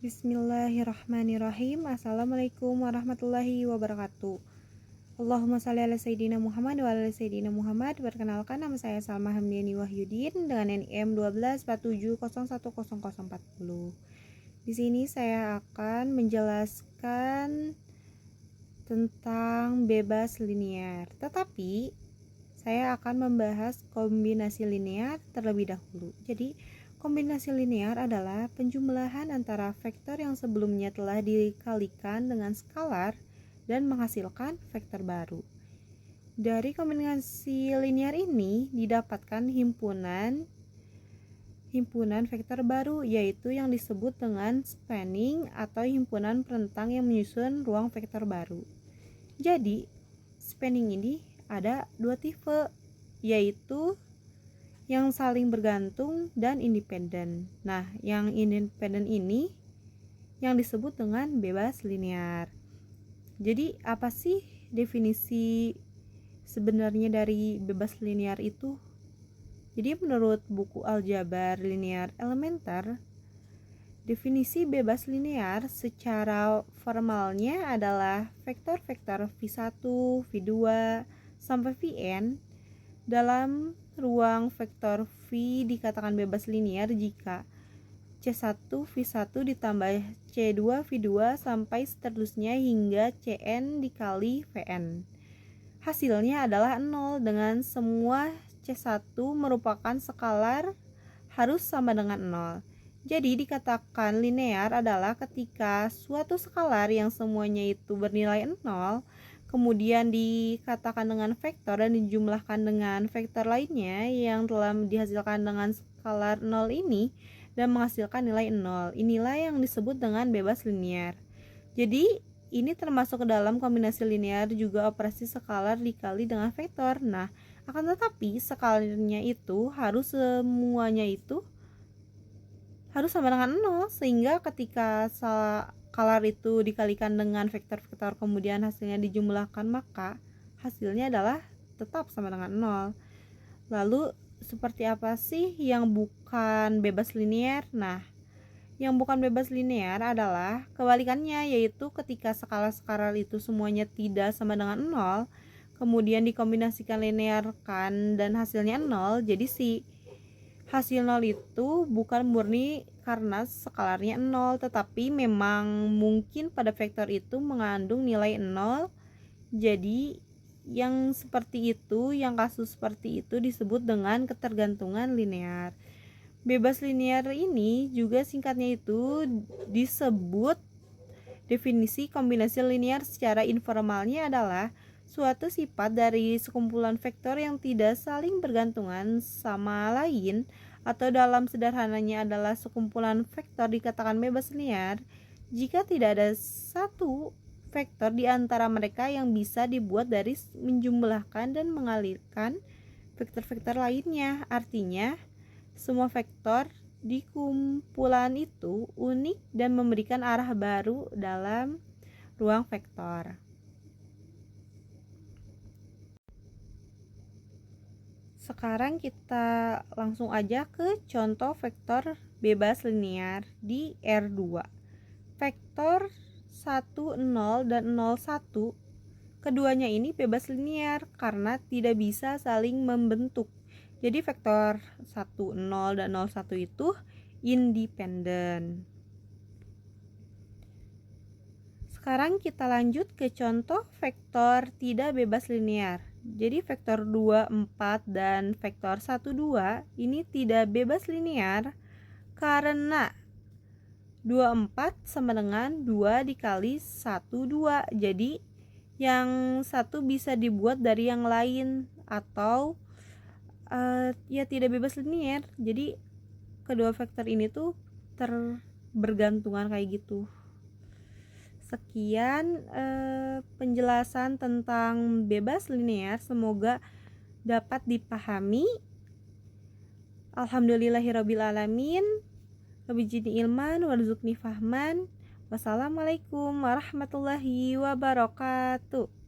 Bismillahirrahmanirrahim. Assalamualaikum warahmatullahi wabarakatuh. Allahumma shalli ala sayyidina Muhammad wa ala sayyidina Muhammad. Perkenalkan, nama saya Salma Hamdiani Wahyudin dengan NIM 1247010040. Di sini saya akan menjelaskan tentang bebas linear. Tetapi saya akan membahas kombinasi linear terlebih dahulu. Jadi kombinasi linear adalah penjumlahan antara vektor yang sebelumnya telah dikalikan dengan skalar dan menghasilkan vektor baru. Dari kombinasi linear ini didapatkan himpunan vektor baru, yaitu yang disebut dengan spanning atau himpunan perentang yang menyusun ruang vektor baru. Jadi, spanning ini ada dua tipe, yaitu yang saling bergantung dan independen. Nah, yang independen ini yang disebut dengan bebas linear. Jadi, apa sih definisi sebenarnya dari bebas linear itu? Jadi, menurut buku aljabar linear elementer, definisi bebas linear secara formalnya adalah vektor-vektor V1, V2, sampai Vn dalam ruang vektor V dikatakan bebas linear jika C1 V1 ditambah C2 V2 sampai seterusnya hingga Cn dikali Vn. Hasilnya adalah 0 dengan semua C1 merupakan skalar harus sama dengan 0. Jadi dikatakan linear adalah ketika suatu skalar yang semuanya itu bernilai 0 kemudian dikatakan dengan vektor dan dijumlahkan dengan vektor lainnya yang telah dihasilkan dengan skalar 0 ini dan menghasilkan nilai 0. Inilah yang disebut dengan bebas linear. Jadi ini termasuk ke dalam kombinasi linear juga operasi skalar dikali dengan vektor. Nah, akan tetapi skalarnya itu semuanya itu harus sama dengan 0, sehingga ketika skalar itu dikalikan dengan vektor-vektor kemudian hasilnya dijumlahkan, maka hasilnya adalah tetap sama dengan 0. Lalu seperti apa sih yang bukan bebas linear? Nah, yang bukan bebas linear adalah kebalikannya, yaitu ketika skalar-skalar itu semuanya tidak sama dengan 0 kemudian dikombinasikan linearkan dan hasilnya 0. Jadi hasil 0 itu bukan murni karena skalarnya 0, tetapi memang mungkin pada vektor itu mengandung nilai 0. Jadi yang seperti itu, yang kasus seperti itu disebut dengan ketergantungan linear. Bebas linear ini juga singkatnya itu disebut definisi kombinasi linear secara informalnya adalah suatu sifat dari sekumpulan vektor yang tidak saling bergantungan sama lain, atau dalam sederhananya adalah sekumpulan vektor dikatakan bebas linear jika tidak ada satu vektor di antara mereka yang bisa dibuat dari menjumlahkan dan mengalirkan vektor-vektor lainnya. Artinya, semua vektor di kumpulan itu unik dan memberikan arah baru dalam ruang vektor. Sekarang kita langsung aja ke contoh vektor bebas linear di R2. Vektor 1, 0 dan 0, 1, keduanya ini bebas linear karena tidak bisa saling membentuk. Jadi vektor 1, 0 dan 0, 1 itu independen. Sekarang kita lanjut ke contoh vektor tidak bebas linear. Jadi vektor 2, 4 dan vektor 1, 2 ini tidak bebas linear karena 2, 4 sama dengan 2 dikali 1, 2. Jadi yang satu bisa dibuat dari yang lain atau ya tidak bebas linear. Jadi kedua vektor ini tuh bergantungan kayak gitu. Sekian penjelasan tentang bebas linear, semoga dapat dipahami. Alhamdulillahirabbil alamin. Wabijini ilman warzuqni fahman. Wassalamualaikum warahmatullahi wabarakatuh.